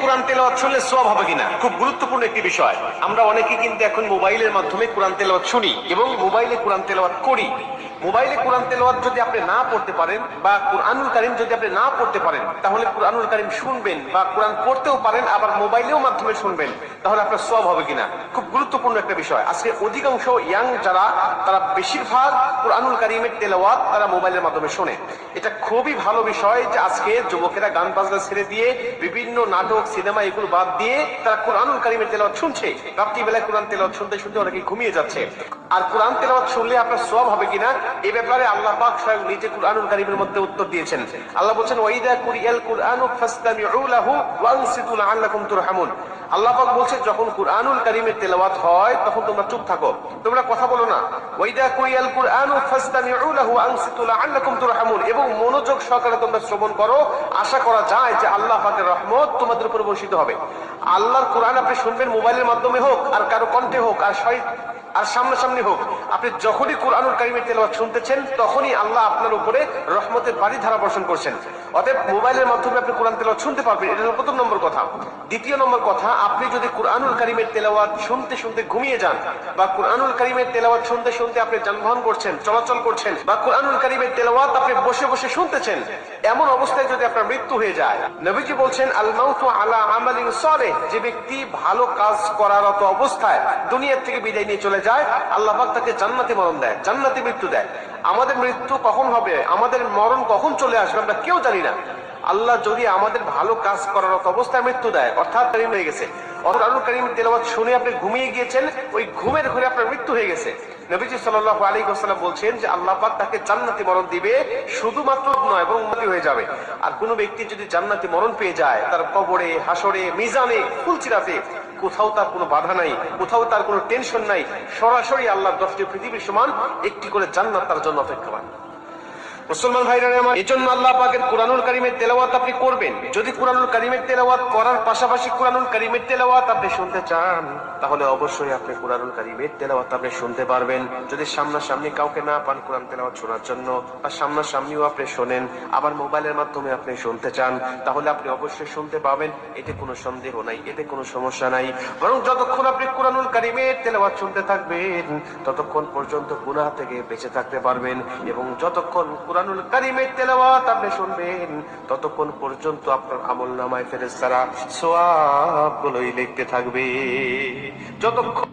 কোরআন তেলাওয়াত শুনলে সওয়াব হবে কিনা, খুব গুরুত্বপূর্ণ একটি বিষয়। আমরা অনেকেই কিন্তু এখন মোবাইলের মাধ্যমে কোরআন তেলাওয়াত শুনি এবং মোবাইলে কোরআন তেলাওয়াত করি। মোবাইলে কোরআন তেলাওয়াত যদি আপনি না পড়তে পারেন বা কুরআনুল কারীম যদি আপনি না পড়তে পারেন, তাহলে কুরআনুল কারীম শুনবেন বা কোরআন পড়তেও পারেন, আবার মোবাইলেও মাধ্যমে শুনবেন, তাহলে আপনার সওয়াব হবে কিনা, খুব গুরুত্বপূর্ণ একটা বিষয়। আজকে অধিকাংশ ইয়াং যারা, তারা বেশিরভাগ কুরআনুল কারীমের তেলাওয়াত তারা মোবাইলের মাধ্যমে শোনে। এটা খুবই ভালো বিষয় যে আজকে যুবকেরা গান বাজনা ছেড়ে দিয়ে, বিভিন্ন নাটক সিনেমা এগুলো বাদ দিয়ে তারা কুরআনুল কারীমের তেলাওয়াত শুনছে। রাত্রিবেলায় কোরআন তেলাওয়াত শুনতে শুনতে অনেকে ঘুমিয়ে যাচ্ছে। আর কোরআন তেলাওয়াত শুনলে আপনার সওয়াব হবে কিনা, এই ব্যাপারে আল্লাহ পাক স্বয়ং নিজে কুরআনুল কারীমের মধ্যে উত্তর দিয়েছেন। আল্লাহ বলেছেন, ওয়াইদা কুরিয়াল কুরআনু ফাসতামিউ লাহু ওয়ানসিতু লাআল্লাকুম তুরহামুন। আল্লাহ পাক বলছেন, যখন কুরআনুল কারীমের তেলাওয়াত হয় তখন তোমরা চুপ থাকো, তোমরা কথা বলো না। ওয়াইদা কুরিয়াল কুরআনু ফাসতামিউ লাহু ওয়ানসিতু লাআল্লাকুম তুরহামুন, এবং মনোযোগ সহকারে তোমরা শ্রবণ করো, আশা করা যায় যে আল্লাহ পাকের রহমত তোমাদের উপর বর্ষিত হবে। আল্লাহর কোরআন আপনি শুনবেন মোবাইলের মাধ্যমে হোক, আর কারো কণ্ঠে হোক, আর সামনাসামনি হোক, আপনি যখনই কুরআনুল কারীমের তেলাওয়াত শুনতেছেন তখনই আল্লাহ আপনার উপরে রহমতের বারিধারা বর্ষণ করছেন। অতএব মোবাইলের মাধ্যমে আপনি কোরআন তেলাওয়াত শুনতে পারবেন, এটা হলো প্রথম নম্বর কথা। দ্বিতীয় নম্বর কথা, আপনি যদি কুরআনুল কারীমের তেলাওয়াত শুনতে শুনতে ঘুমিয়ে যান, বা কুরআনুল কারীমের তেলাওয়াত শুনতে শুনতে আপনি যানবাহন করছেন, চলাচল করছেন, বা কুরআনুল কারীমের তেলাওয়াত আপনি বসে বসে শুনতেছেন, এমন অবস্থায় যদি আপনার মৃত্যু হয়ে যায়, নবীজি বলছেন, আল মাউতু আলা আমালিন সালিহ, যে ব্যক্তি ভালো কাজ করারত অবস্থায় দুনিয়া থেকে বিদায় নিয়ে চলে যায়, আল্লাহ পাক তাকে জান্নাতি মরণ দেয়, জান্নাতি মৃত্যু দেয়। আমাদের মৃত্যু কখন হবে, আমাদের মরণ কখন চলে আসবে, আমরা কেউ জানি না। আল্লাহ যদি আমাদের ভালো কাজ করার অবস্থায় মৃত্যু দেয়, অর্থাৎ টাইম হয়ে গেছে, কুরআনুল কারীমের তেলাওয়াত শুনে আপনি ঘুমিয়ে গিয়েছেন, ওই ঘুমের ঘরে আপনার মৃত্যু হয়ে গেছে, নবীজি সাল্লাল্লাহু আলাইহি ওয়াসাল্লাম বলছেন যে আল্লাহ পাক তাকে জান্নাতি মরণ দিবে, শুধুমাত্র নয় বরং উম্মতি হয়ে যাবে। আর কোন ব্যক্তি যদি জান্নাতি মরণ পেয়ে যায়, তার কবরে, হাসরে, মিজানে, ফুলসিরাতে কোথাও তার কোনো বাধা নাই, কোথাও তার কোনো টেনশন নাই, সরাসরি আল্লাহর 10টি পৃথিবীর সমান একটি করে জান্নাত তার জন্য অপেক্ষমান। মুসলমান ভাইরা আমার, এজন্য আল্লাহ পাকের কুরআনুল কারীমের তেলাওয়াত আপনি করবেন। যদি কুরআনুল কারীমের তেলাওয়াত করার পাশাপাশি কুরআনুল কারীমের তেলাওয়াত আপনি শুনতে চান, তাহলে অবশ্যই আপনি কুরআনুল কারীমের তেলাওয়াত আপনি শুনতে পারবেন। যদি সামনাসামনি কাউকে না পান কোরআন তেলাওয়াত শোনার জন্য, বা সামনাসামনিও আপনি শোনেন, আবার মোবাইলের মাধ্যমে আপনি শুনতে চান, তাহলে আপনি অবশ্যই শুনতে পাবেন, এতে কোনো সন্দেহ নাই, এতে কোনো সমস্যা নাই। বরং যতক্ষণ আপনি কুরআনুল কারীমের তেলাওয়াত শুনতে থাকবেন, ততক্ষণ পর্যন্ত গুনাহ থেকে বেঁচে থাকতে পারবেন, এবং যতক্ষণ কুরআনুল কারীমের তেলাওয়াত আপনি শুনবেন, ততক্ষণ পর্যন্ত আপনার আমলনামায় ফেরেশতারা সওয়াবগুলোই লিখতে থাকবে। যতক্ষণ